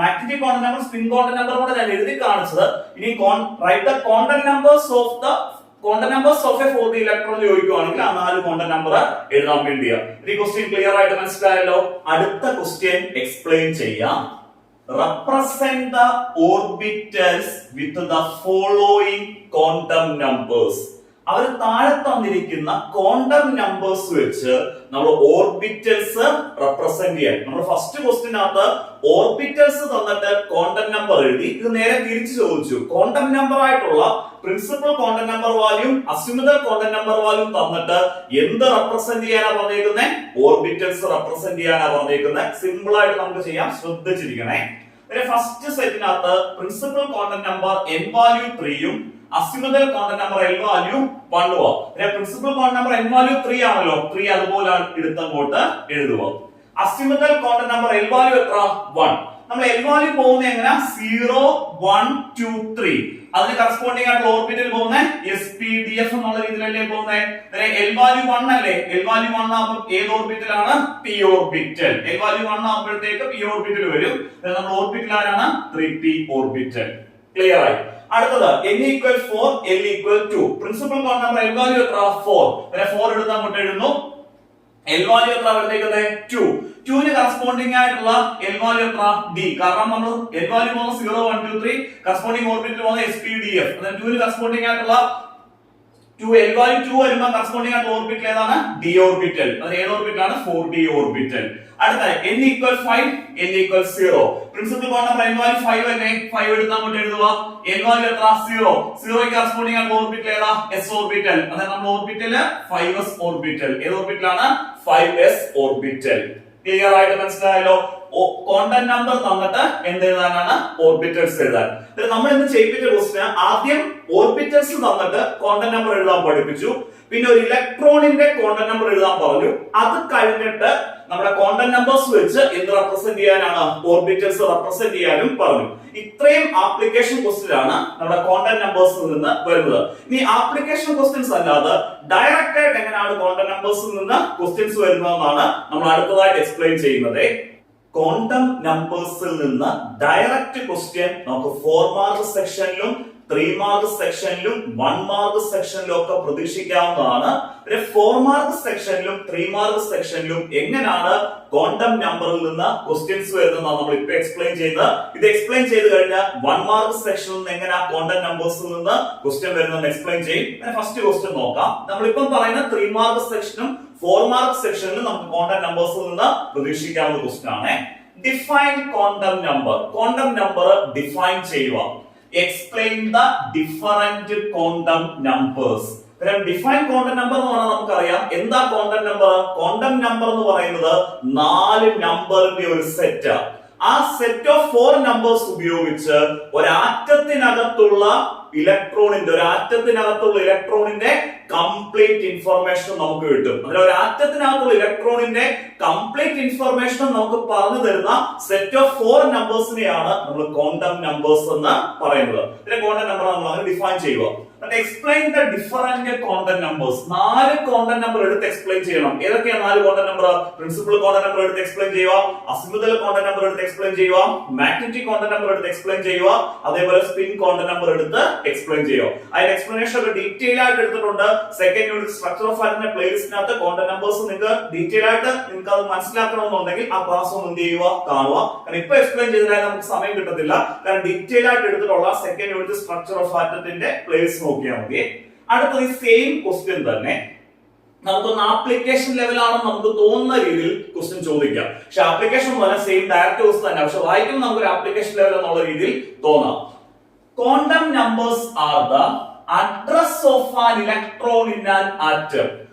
magnetic quantum number spin quantum number കൂടെ ഞാൻ എഴുതി കാണിച്ചത്. ഇനി write the quantum numbers of the quantum numbers of a 4d electron ചോദിക്കുവാണെങ്കിൽ ആ 4 ക്വാണ്ടം നമ്പർ എഴുതാൻ വേണ്ടിയാ. ഈ ക്വസ്റ്റ്യൻ ക്ലിയർ ആയിട്ട് മനസ്സിലായല്ലോ. അടുത്ത ക്വസ്റ്റ്യൻ എക്സ്പ്ലെയിൻ ചെയ്യാം. Represent the orbitals with the following quantum numbers. അവർ താഴെ തന്നിരിക്കുന്ന ക്വാണ്ടം നമ്പേഴ്സ് വെച്ച് നമ്മൾ ഓർബിറ്റൽസ് റെപ്രസെന്റ് ചെയ്യാൻ. നമ്മൾ ഫസ്റ്റ് ക്വസ്റ്റ്യനകത്ത് ഓർബിറ്റൽസ് തന്നിട്ട് ക്വാണ്ടം നമ്പർ എഴുതി. ഇത് നേരെ തിരിച്ചു ചോദിച്ചു. ക്വാണ്ടം നമ്പർ ആയിട്ടുള്ള principal quantum number value, azimuthal quantum number value തന്നിട്ട് എന്ത് റെപ്രസെന്റ് ചെയ്യാനാ പറഞ്ഞേക്കുന്നത്, ഓർബിറ്റൽസ് റെപ്രസെന്റ് ചെയ്യാനാ പറഞ്ഞേക്കുന്നത്. സിമ്പിൾ ആയിട്ട് നമുക്ക് ചെയ്യാം, ശ്രദ്ധിച്ചിരിക്കണേ. ഫസ്റ്റ് സെറ്റിനകത്ത് principal quantum number n value 3 ഉം azimuthal quantum number l value 1 ഉം. Principal quantum number n value 3 ആണല്ലോ, 3 അതുപോലെ എടുത്തങ്ങോട്ട് എഴുതുക. Azimuthal quantum number l value എത്ര 1. നമ്മൾ l വാല്യൂ പോകുന്നത് എങ്ങനെ 0 1 2 3. അതിന് കറസ്പോണ്ടിങ് ആയിട്ടുള്ള ഓർബിറ്റൽ പോകുന്നത് spdf എന്നുള്ള രീതിയിലല്ലേ പോകുന്നത്. l വാല്യൂ 1 അല്ലേ, l വാല്യൂ 1 ആകുമ്പോൾ ഏത് ഓർബിറ്റലാണ് p ഓർബിറ്റൽ. l വാല്യൂ 1 ആകുമ്പോഴത്തേക്ക് p ഓർബിറ്റൽ വരും. നമ്മൾ ഓർബിറ്റൽ ആരാണ് 3p ഓർബിറ്റൽ. ക്ലിയർ ആയി. അടുത്തത് n = 4 l = 2. Principal quantum number l value എത്ര 4. 4 എടുത്ത് അങ്ങോട്ട് എഴുതുന്നു. എൽ വാല്യൂ എത്ര വരുന്നേക്കുന്നത് 2. 2 ന് കറസ്പോണ്ടിങ് ആയിട്ടുള്ള എൽ വാല്യൂ എത്ര d. കാരണം നമ്മൾ എൽ വാല്യൂ പോകുന്ന 0 1 2 3 കറസ്പോണ്ടിങ് ഓർബിറ്റൽ പോകുന്ന sp/df. അതായത് 2 ന് കറസ്പോണ്ടിങ് ആയിട്ടുള്ള 2 എൽ വാല്യൂ 2 വരുമ്പോൾ കറസ്പോണ്ടിങ് ആയിട്ടുള്ള ഓർബിറ്റൽ ഏതാണ് d ഓർബിറ്റൽ. അത് ഏത് ഓർബിറ്റലാണ് 4d ഓർബിറ്റൽ. അടുത്ത n = 5 n = 0. പ്രിൻസിപ്പൽ കോൺ നമ്പർ n വാല്യൂ 5 അല്ലേ 5 എടുത്ത് അങ്ങോട്ട് എഴുതുക. n വാല്യൂ എത്ര 0 0 ക്ക് കറസ്പോണ്ടിങ് ആയിട്ടുള്ള ഓർബിറ്റൽ ഏതാ s ഓർബിറ്റൽ. അതായത് നമ്മുടെ ഓർബിറ്റൽ 5s ഓർബിറ്റൽ. ഏത് ഓർബിറ്റലാണ് 5s ഓർബിറ്റൽ. ക്ലിയർ ആയിട്ട് മനസ്സിലായല്ലോ. കോണ്ടന്റ് നമ്പർ തന്നിട്ട് എന്ത് എഴുതാനാണ് ഓർബിറ്റൽസ് എഴുതാൻ. നമ്മൾ ഇന്ന് ചെയ്യിപ്പിച്ച ക്വസ്റ്റ്യൻ ആദ്യം ഓർബിറ്റൽസ് തന്നിട്ട് കോണ്ടന്റ് നമ്പർ എഴുതാൻ പഠിപ്പിച്ചു. പിന്നെ ഒരു ഇലക്ട്രോണിന്റെ കോണ്ടന്റ് നമ്പർ എഴുതാൻ പറഞ്ഞു. അത് കഴിഞ്ഞിട്ട് നമ്മുടെ കോണ്ടന്റ് നമ്പേഴ്സ് വെച്ച് എന്ത് റെപ്രസെന്റ് ചെയ്യാനാണ് ഓർബിറ്റൽസ് റെപ്രസെന്റ് ചെയ്യാനും പറഞ്ഞു. ഇത്രയും ആപ്ലിക്കേഷൻ ക്വസ്റ്റ്യൻ ആണ് നമ്മുടെ കോണ്ടന്റ് നമ്പേഴ്സിൽ നിന്ന് വരുന്നത്. ഇനി ആപ്ലിക്കേഷൻ ക്വസ്റ്റ്യൻസ് അല്ലാതെ ഡയറക്റ്റ് ആയിട്ട് എങ്ങനെയാണ് കോണ്ടന്റ് നമ്പേഴ്സിൽ നിന്ന് ക്വസ്റ്റ്യൻസ് വരുന്നതെന്നാണ് നമ്മൾ അടുത്തതായിട്ട് എക്സ്പ്ലെയിൻ ചെയ്യുന്നത്. ക്വാണ്ടം നമ്പേഴ്സിൽ നിന്ന് ഡയറക്റ്റ് ക്വസ്റ്റ്യൻ നമുക്ക് 4 മാർക്ക് സെക്ഷനിലും 3 മാർക്ക് സെക്ഷനിലും 1 മാർക്ക് സെക്ഷനിലും ഒക്കെ പ്രതീക്ഷിക്കാവുന്നതാണ്. 4 മാർക്ക് സെക്ഷനിലും 3 മാർക്ക് സെക്ഷനിലും എങ്ങനെയാണ് ക്വാണ്ടം നമ്പറിൽ നിന്ന് ക്വസ്റ്റ്യൻസ് വരുന്നതെന്നാണ് നമ്മൾ ഇപ്പൊ എക്സ്പ്ലെയിൻ ചെയ്യുന്നത്. ഇത് എക്സ്പ്ലെയിൻ ചെയ്ത് കഴിഞ്ഞാൽ 1 മാർക്ക് സെക്ഷനിൽ നിന്ന് എങ്ങനെയാ ക്വാണ്ടം നമ്പേഴ്സിൽ നിന്ന് ക്വസ്റ്റ്യൻ വരുന്നതെന്ന് എക്സ്പ്ലെയിൻ ചെയ്യും. ഫസ്റ്റ് ക്വസ്റ്റ്യൻ നോക്കാം. നമ്മളിപ്പം പറയുന്ന 3 മാർക്ക് സെക്ഷനും 4 മാർക്ക് സെക്ഷനിലും നമുക്ക് ക്വാണ്ടം നമ്പേഴ്സിൽ നിന്ന് പ്രതീക്ഷിക്കാവുന്ന ക്വസ്റ്റ്യൻ ആണ്. Define quantum number. Quantum number define ചെയ്യുക. Explain the different quantum numbers. Define quantum number എന്ന് പറഞ്ഞാൽ നമുക്കറിയാം എന്താ ക്വാണ്ടം നമ്പർ. ക്വാണ്ടം നമ്പർ എന്ന് പറയുന്നത് 4 നമ്പറിന്റെ ഒരു സെറ്റ്. ആ സെറ്റ് ഓഫ് 4 നമ്പേഴ്സ് ഉപയോഗിച്ച് ഒരു ആറ്റത്തിനകത്തുള്ള ഇലക്ട്രോണിന്റെ കംപ്ലീറ്റ് ഇൻഫർമേഷൻ നമുക്ക് കിട്ടും. അതിൽ ഒരു ആറ്റത്തിനകത്തുള്ള ഇലക്ട്രോണിന്റെ കംപ്ലീറ്റ് ഇൻഫർമേഷൻ നമുക്ക് പറഞ്ഞു തരുന്ന സെറ്റ് ഓഫ് 4 നമ്പേഴ്സിനെയാണ് നമ്മൾ ക്വാണ്ടം നമ്പേഴ്സ് എന്ന് പറയുന്നത്. ഇതിന്റെ ക്വാണ്ടം നമ്പർ നമ്മൾ അങ്ങനെ ഡിഫൈൻ ചെയ്യുക. Explain the different quantum numbers. 4 quantum number എടുത്ത് എക്സ്പ്ലെയിൻ ചെയ്യണം. ഏതൊക്കെയാണ് 4 quantum number? Principal quantum number എടുത്ത് എക്സ്പ്ലെയിൻ ചെയ്യുക, അസിമുതൽ ക്വാണ്ടം നമ്പർ എടുത്ത് എക്സ്പ്ലെയിൻ ചെയ്യുക, മാഗ്നറ്റിക് ക്വാണ്ടം നമ്പർ എടുത്ത് എക്സ്പ്ലെയിൻ ചെയ്യുക, അതേപോലെ സ്പിൻ ക്വാണ്ടം നമ്പർ എടുത്ത് എക്സ്പ്ലെയിൻ ചെയ്യുക. അതിന്റെ എക്സ്പ്ലനേഷൻ ഒക്കെ ഡീറ്റെയിൽ ആയിട്ട് എടുത്തിട്ടുണ്ട്. സെക്കൻഡ് യൂണിറ്റ് സ്ട്രക്ചർ ഓഫ് ആറ്റത്തിന്റെ പ്ലേലിസ്റ്റിനകത്ത് ക്വാണ്ടം നമ്പേഴ്സ് നിങ്ങൾക്ക് ഡീറ്റെയിൽ ആയിട്ട് നിങ്ങൾക്ക് അത് മനസ്സിലാക്കണമെന്നുണ്ടെങ്കിൽ ആ ക്ലാസ് ഒന്ന് എന്ത് ചെയ്യുക, കാണുക. കാരണം ഇപ്പൊ എക്സ്പ്ലെയിൻ ചെയ്തതായി നമുക്ക് സമയം കിട്ടത്തില്ല. കാരണം ഡീറ്റെയിൽ ആയിട്ട് എടുത്തിട്ടുള്ള സെക്കൻഡ് യൂണിറ്റ് സ്ട്രക്ചർ ഓഫ് ആറ്റത്തിന്റെ പ്ലേലിസ്റ്റ് നോക്കിയാൽ മതി. അടുത്തത് സെയിം ക്വസ്റ്റ്യൻ തന്നെ നമുക്കൊന്ന് ആപ്ലിക്കേഷൻ ലെവലാണെന്ന് നമുക്ക് തോന്നുന്ന രീതിയിൽ ക്വസ്റ്റ്യൻ ചോദിക്കാം. പക്ഷെ ആപ്ലിക്കേഷൻ എന്ന് പറഞ്ഞാൽ സെയിം ഡയറക്റ്റ് ക്വസ്റ്റ്യൻ തന്നെ, പക്ഷെ വായിക്കുമ്പോൾ നമുക്ക് ഒരു ആപ്ലിക്കേഷൻ ലെവൽ എന്നുള്ള രീതിയിൽ തോന്നാം. Quantum numbers are the address of an electron in an atom.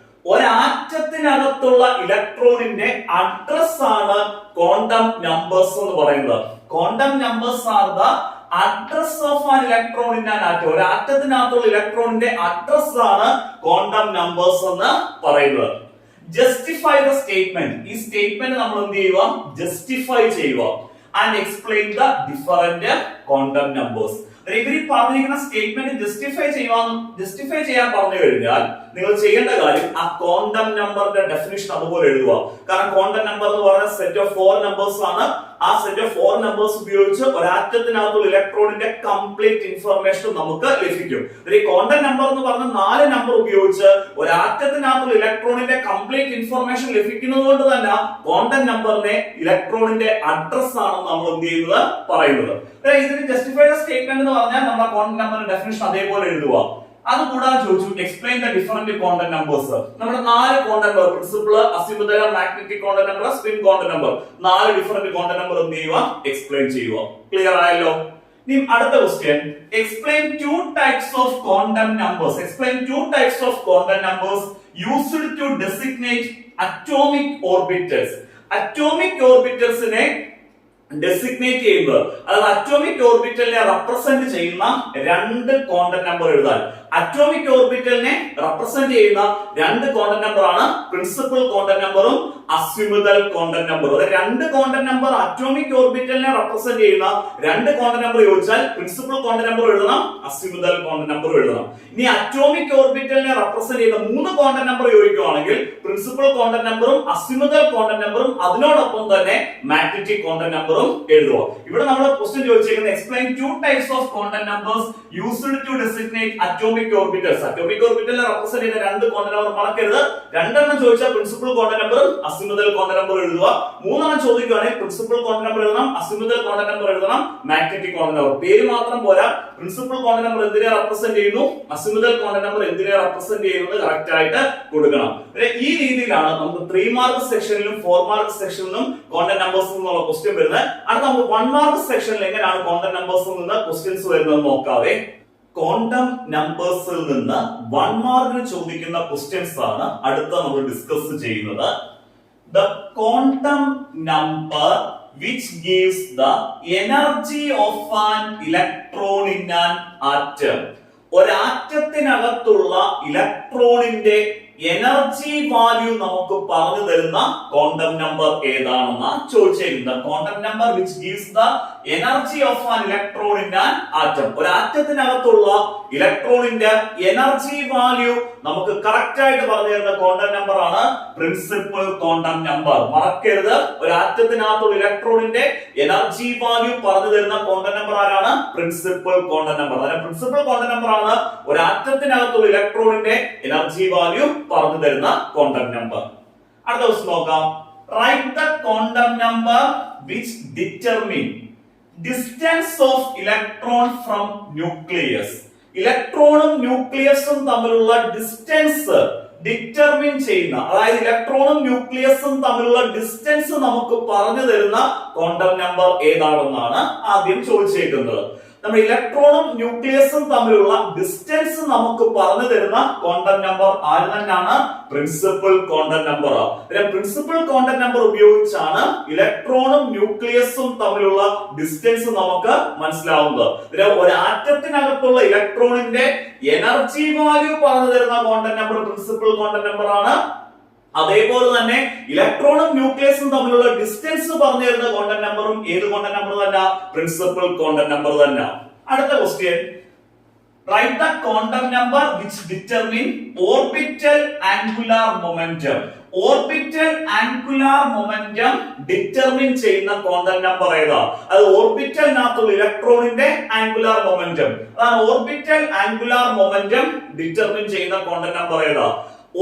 ഒരാറ്റത്തിനകത്തുള്ള ഇലക്ട്രോണിന്റെ അഡ്രസ് ആണ് ക്വാണ്ടം നമ്പേഴ്സ് എന്ന് പറയുന്നത്. Quantum numbers are the address of an electron in an atom. ഒരു ആറ്റത്തിനകത്തുള്ള ഇലക്ട്രോണിന്റെ അഡ്രസ് ആണ് ക്വാണ്ടം നമ്പേഴ്സ് എന്ന് പറയുന്നത്. Justify the statement. ഈ സ്റ്റേറ്റ്മെന്റ് നമ്മൾ എന്ത് ചെയ്യുക, ജസ്റ്റിഫൈ ചെയ്യുക. And explain the different quantum numbers. ഇവർ പറഞ്ഞിരിക്കുന്ന സ്റ്റേറ്റ്മെന്റ് ജസ്റ്റിഫൈ ചെയ്യാൻ പറഞ്ഞു കഴിഞ്ഞാൽ നിങ്ങൾ ചെയ്യേണ്ട കാര്യം ആ ക്വാണ്ടം നമ്പറിന്റെ ഡെഫിനിഷൻ അതുപോലെ എഴുതുക. കാരണം ക്വാണ്ടം നമ്പർ എന്ന് പറഞ്ഞ സെറ്റ് ഓഫ് 4 നമ്പേഴ്സ് ആണ്. ആ സെറ്റ് ഓഫ് 4 നമ്പേഴ്സ് ഉപയോഗിച്ച് ഒരു ആറ്റത്തിനകത്തുള്ള ഇലക്ട്രോണിന്റെ കംപ്ലീറ്റ് ഇൻഫർമേഷൻ നമുക്ക് ലഭിക്കും. ഈ ക്വാണ്ടം നമ്പർ എന്ന് പറഞ്ഞ 4 നമ്പർ ഉപയോഗിച്ച് ഒരു ആറ്റത്തിനകത്തുള്ള ഇലക്ട്രോണിന്റെ കംപ്ലീറ്റ് ഇൻഫർമേഷൻ ലഭിക്കുന്നത് കൊണ്ട് തന്നെ ക്വാണ്ടം നമ്പറിനെ ഇലക്ട്രോണിന്റെ അഡ്രസ് ആണെന്ന് നമ്മൾ എന്ത് ചെയ്യുന്നത് പറയുന്നത്. ഇതിന് ജസ്റ്റിഫൈഡ് സ്റ്റേറ്റ്മെന്റ് എന്ന് പറഞ്ഞാൽ നമ്മുടെ ക്വാണ്ടം നമ്പറിന്റെ ഡെഫിനിഷൻ അതേപോലെ എഴുതുക. അതുകൂടാതെ ചോദിച്ചു explain the different quantum numbers. നമ്മുടെ 4 quantum number, principal, azimuthal, magnetic quantum number, spin quantum number, 4 different quantum number എന്ത് ചെയ്യുക, എക്സ്പ്ലെയിൻ ചെയ്യുക. ക്ലിയർ ആയല്ലോ. ഇനി അടുത്ത question, explain 2 types of quantum numbers. Explain 2 types of quantum numbers used to designate atomic orbitals. Atomic ഓർബിറ്റൽസിനെ designate ചെയ്യുന്നത്, അതായത് atomic ഓർബിറ്റലിനെ റെപ്രസെന്റ് ചെയ്യുന്ന 2 ക്വാണ്ടം നമ്പർ എഴുതാൻ. അറ്റോമിക് ഓർബിറ്റലിനെ റെപ്രസെന്റ് ചെയ്യുന്ന 2 ക്വാണ്ടം നമ്പർ ആണ് പ്രിൻസിപ്പൽ ക്വാണ്ടം നമ്പറും അസിമുതൽ ക്വാണ്ടം നമ്പറും. അതായത് 2 ക്വാണ്ടം നമ്പർ അറ്റോമിക് ഓർബിറ്റലിനെ റെപ്രസെന്റ് ചെയ്യുന്ന 2 ക്വാണ്ടം നമ്പർ ചോദിച്ചാൽ പ്രിൻസിപ്പൽ ക്വാണ്ടം നമ്പർ എഴുതണം, അസിമുതൽ ക്വാണ്ടം നമ്പർ എഴുതണം. ഇനി അറ്റോമിക് ഓർബിറ്റലിനെ റെപ്രസെന്റ് ചെയ്യുന്ന 3 ക്വാണ്ടം നമ്പർ ചോദിക്കുകയാണെങ്കിൽ പ്രിൻസിപ്പൽ ക്വാണ്ടം നമ്പറും അസിമുതൽ ക്വാണ്ടം നമ്പറും അതിനോടൊപ്പം തന്നെ മാഗ്നറ്റിക് ക്വാണ്ടം നമ്പറും എഴുതുക. ഇവിടെ നമ്മൾ ക്വസ്റ്റ്യൻ ചോദിച്ചിരിക്കുന്നത് explain 2 types of quantum numbers used to designate atomic atomic orbitals. Atomic ഓർബിറ്റലിനെ റെപ്രസെന്റ് ചെയ്യുന്ന രണ്ട് ക്വാണ്ടം നമ്പർ മറക്കരുത്. രണ്ടെണ്ണം ചോദിച്ചാൽ പ്രിൻസിപ്പൽ ക്വാണ്ടം നമ്പറും അസിമുതൽ ക്വാണ്ടം നമ്പർ എഴുതുക. മൂന്നെണ്ണം ചോദിക്കുകയാണെങ്കിൽ പ്രിൻസിപ്പൽ ക്വാണ്ടം നമ്പർ എഴുതണം, അസിമുതൽ ക്വാണ്ടം നമ്പർ എഴുതണം, മാഗ്നറ്റിക് ക്വാണ്ടം നമ്പർ. പേര് മാത്രം പോരാ, പ്രിൻസിപ്പൽ ക്വാണ്ടം നമ്പർ എന്തിനെ റെപ്രസെന്റ് ചെയ്യുന്നു, അസിമുതൽ ക്വാണ്ടം നമ്പർ എന്തിനെ റെപ്രസെന്റ് ചെയ്യുന്നത് കറക്റ്റ് ആയിട്ട് കൊടുക്കണം. ഈ രീതിയിലാണ് നമുക്ക് 3 മാർക്ക് സെക്ഷനിലും 4 മാർക്ക് സെക്ഷനിലും ക്വാണ്ടം നമ്പേഴ്സ് എന്നുള്ള ക്വസ്റ്റ്യൻ വരുന്നത്. അടുത്ത നമുക്ക് 1 മാർക്ക് സെക്ഷനിൽ എങ്ങനെയാണ് ക്വാണ്ടം നമ്പേഴ്സിൽ നിന്ന് ക്വസ്റ്റ്യൻസ് വരുന്നത് നോക്കാവേ. ക്വാണ്ടം നമ്പേഴ്സിൽ നിന്ന് 1 മാർക്കിന് ചോദിക്കുന്ന ക്വസ്റ്റ്യൻസ് ആണ് അടുത്ത നമ്മൾ ഡിസ്കസ് ചെയ്യുന്നത്. The quantum number which gives the energy of an electron in an atom. ഒരു ആറ്റത്തിനകത്തുള്ള ഇലക്ട്രോണിന്റെ എനർജി വാല്യൂ നമുക്ക് പറഞ്ഞു തരുന്ന ക്വാണ്ടം നമ്പർ ഏതാണെന്ന് ചോദിച്ചിരിക്കുന്നത്. Quantum number which gives the energy of an electron in an atom. ഒരു ആറ്റത്തിനകത്തുള്ള ഇലക്ട്രോണിന്റെ എനർജി വാല്യൂ നമുക്ക് കറക്റ്റ് ആയിട്ട് പറഞ്ഞു തരുന്ന ക്വാണ്ടം നമ്പർ ആണ് പ്രിൻസിപ്പൽ ക്വാണ്ടം നമ്പർ. മറക്കരുത്, ഒരു ആറ്റത്തിനകത്തുള്ള ഇലക്ട്രോണിന്റെ എനർജി വാല്യൂ പറഞ്ഞു തരുന്ന ക്വാണ്ടം നമ്പർ ആരാണ്? Principal quantum number. അതായത് പ്രിൻസിപ്പൽ ക്വാണ്ടം നമ്പർ ആണ് ഒരു ആറ്റത്തിനകത്തുള്ള ഇലക്ട്രോണിന്റെ എനർജി വാല്യൂ പറഞ്ഞു തരുന്ന ക്വാണ്ടം നമ്പർ. അടുത്ത ദിവസം നോക്കാം. Right the quantum number which determine distance of electron from nucleus. ഇലക്ട്രോണും ന്യൂക്ലിയസും തമ്മിലുള്ള ഡിസ്റ്റൻസ് ഡിറ്റർമിൻ ചെയ്യുന്ന, അതായത് ഇലക്ട്രോണും ന്യൂക്ലിയസും തമ്മിലുള്ള ഡിസ്റ്റൻസ് നമുക്ക് പറഞ്ഞു തരുന്ന ക്വാണ്ടം നമ്പർ ഏതാണെന്നാണ് ആദ്യം ചോദിച്ചേക്കുന്നത്. നമ്മൾ ഇലക്ട്രോണും ന്യൂക്ലിയസും തമ്മിലുള്ള ഡിസ്റ്റൻസ് നമുക്ക് പറഞ്ഞു തരുന്ന ക്വാണ്ടം നമ്പർ ആര് തന്നെയാണ്? Principal quantum number. Principal quantum number ഉപയോഗിച്ചാണ് ഇലക്ട്രോണും ന്യൂക്ലിയസും തമ്മിലുള്ള ഡിസ്റ്റൻസ് നമുക്ക് മനസ്സിലാവുന്നത്. ഒരു ആറ്റത്തിനകത്തുള്ള ഇലക്ട്രോണിന്റെ എനർജി വാല്യൂ പറഞ്ഞു തരുന്ന quantum number principal quantum number ആണ്. അതേപോലെ തന്നെ ഇലക്ട്രോണും ന്യൂക്ലിയസും തമ്മിലുള്ള ഡിസ്റ്റൻസ് പറഞ്ഞു തരുന്ന ക്വാണ്ടം നമ്പറും ഏത് ക്വാണ്ടം നമ്പർ തന്നെ? പ്രിൻസിപ്പൽ ക്വാണ്ടം നമ്പർ തന്നെ. അടുത്ത question. Right the quantum number which determine orbital angular momentum. Orbital angular momentum determine ചെയ്യുന്ന ക്വാണ്ടം നമ്പർ ഏതാ? അത് ഓർബിറ്റലിനകത്തുള്ള ഇലക്ട്രോണിന്റെ ആംഗുലാർ മൊമെന്റം. അതാണ് ഓർബിറ്റൽ ആംഗുലാർ മൊമെന്റം ഡിറ്റർമിൻ ചെയ്യുന്ന ക്വാണ്ടം നമ്പർ ഏതാ?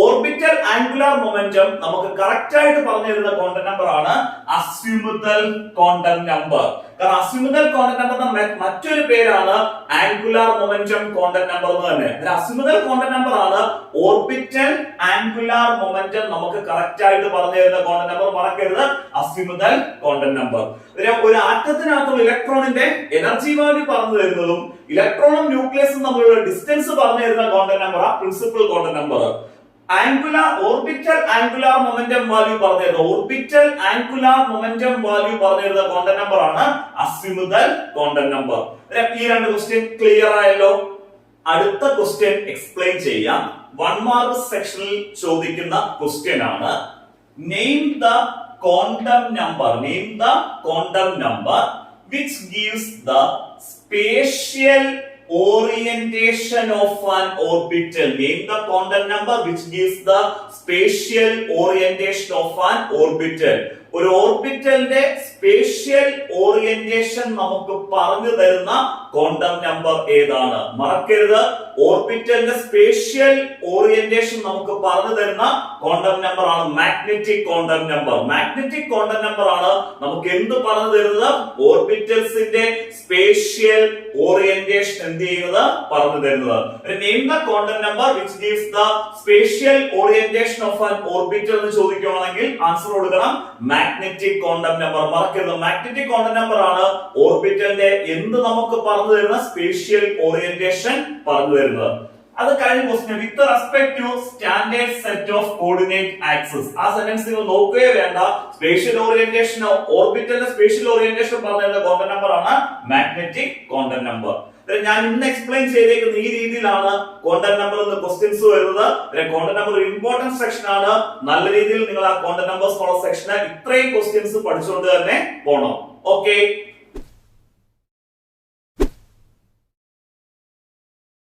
ഓർബിറ്റൽ ആംഗുലാർ മൊമെന്റം നമുക്ക് കറക്റ്റ് ആയിട്ട് പറഞ്ഞു തരുന്ന ക്വാണ്ടം നമ്പർ ആണ് അസിമുതൽ ക്വാണ്ടം നമ്പർ. കാരണം അസിമുതൽ ക്വാണ്ടം നമ്പറിന്റെ മറ്റൊരു പേരാണ് ആംഗുലാർ മൊമെന്റം ക്വാണ്ടം നമ്പർ എന്ന് തന്നെ. അസിമുതൽ ക്വാണ്ടം നമ്പർ ആണ് ഓർബിറ്റൽ ആംഗുലാർ മൊമെന്റം നമുക്ക് കറക്റ്റ് ആയിട്ട് പറഞ്ഞു തരുന്ന ക്വാണ്ടം നമ്പർ. മറക്കരുത്, അസിമുതൽ ക്വാണ്ടം നമ്പർ. ഒരു ആറ്റത്തിനകത്തുള്ള ഇലക്ട്രോണിന്റെ എനർജി വാല്യൂ പറഞ്ഞു തരുന്നതും ഇലക്ട്രോണും ന്യൂക്ലിയസും തമ്മിലുള്ള ഡിസ്റ്റൻസ് പറഞ്ഞു തരുന്ന quantum number principal quantum number. Orbital angular momentum value പറഞ്ഞിരുന്ന ഓർബിറ്റൽ ആംഗുലാർ മൊമെന്റം വാല്യൂ പറഞ്ഞിരുന്ന ക്വാണ്ടം നമ്പർ ആണ് അസിമുതൽ ക്വാണ്ടം നമ്പർ. ഈ രണ്ട് ക്വസ്റ്റ്യൻ ക്ലിയർ ആയല്ലോ. അടുത്ത ക്വസ്റ്റ്യൻ എക്സ്പ്ലെയിൻ ചെയ്യാം. 1 മാർക്ക് സെക്ഷനിൽ ചോദിക്കുന്ന ക്വസ്റ്റ്യൻ ആണ് name the quantum number which gives the spatial orientation of an orbital. Name the quantum number which gives the spatial orientation of an orbital. ഒരു ഓർബിറ്റലിന്റെ spatial orientation നമുക്ക് പറഞ്ഞു തരുന്ന ക്വാണ്ടം നമ്പർ ഏതാണ്? മറക്കരുത്, ഓർബിറ്റലിന്റെ സ്പേഷ്യൽ ഓറിയന്റേഷൻ നമുക്ക് പറഞ്ഞു തരുന്ന ക്വാണ്ടം നമ്പർ ആണ് magnetic quantum number. Magnetic quantum number ആണ് നമുക്ക് എന്ത് പറഞ്ഞു തരുന്നത്? ഓർബിറ്റൽസിന്റെ സ്പേഷ്യൽ ഓറിയന്റേഷൻ എന്ത് ചെയ്യുന്നത്? പറഞ്ഞു തരുന്നത്. Name the quantum number which gives the spatial orientation of an orbital എന്ന് ചോദിക്കുകയാണെങ്കിൽ ആൻസർ കൊടുക്കണം മാഗ്നറ്റിക് ക്വാണ്ടം നമ്പർ. മറക്കരുത്, മാഗ്നറ്റിക് ക്വാണ്ടം നമ്പർ ആണ് ഓർബിറ്റലിന്റെ എന്ത് നമുക്ക് പറഞ്ഞു തരുന്ന സ്പേഷ്യൽ ഓറിയന്റേഷൻ പറഞ്ഞു തരുന്നത്. അത് കഴിഞ്ഞ question with respect to standard set of coordinate axis. ആ സെന്റൻസ് നിങ്ങൾ നോക്കുകയേ വേണ്ട. സ്പേഷ്യൽ ഓറിയന്റേഷൻ ഓർബിറ്റലിന്റെ സ്പേഷ്യൽ ഓറിയന്റേഷൻ പറഞ്ഞു തരുന്ന ക്വാണ്ടം നമ്പർ ആണ് മാഗ്നറ്റിക് ക്വാണ്ടം നമ്പർ. ഞാൻ ഇന്ന് എക്സ്പ്ലെയിൻ ചെയ്തേക്കുന്ന ഈ രീതിയിലാണ് ക്വാണ്ടം നമ്പർ എന്ന് ക്വസ്റ്റ്യൻസ് വരുന്നത്. ക്വാണ്ടം നമ്പർ ഇമ്പോർട്ടന്റ് സെക്ഷൻ ആണ്. നല്ല രീതിയിൽ നിങ്ങൾ ആ ക്വാണ്ടം നമ്പേഴ്സ് ഉള്ള സെക്ഷന് ഇത്രയും ക്വസ്റ്റ്യൻസ് പഠിച്ചുകൊണ്ട് തന്നെ പോകണം. ഓക്കെ.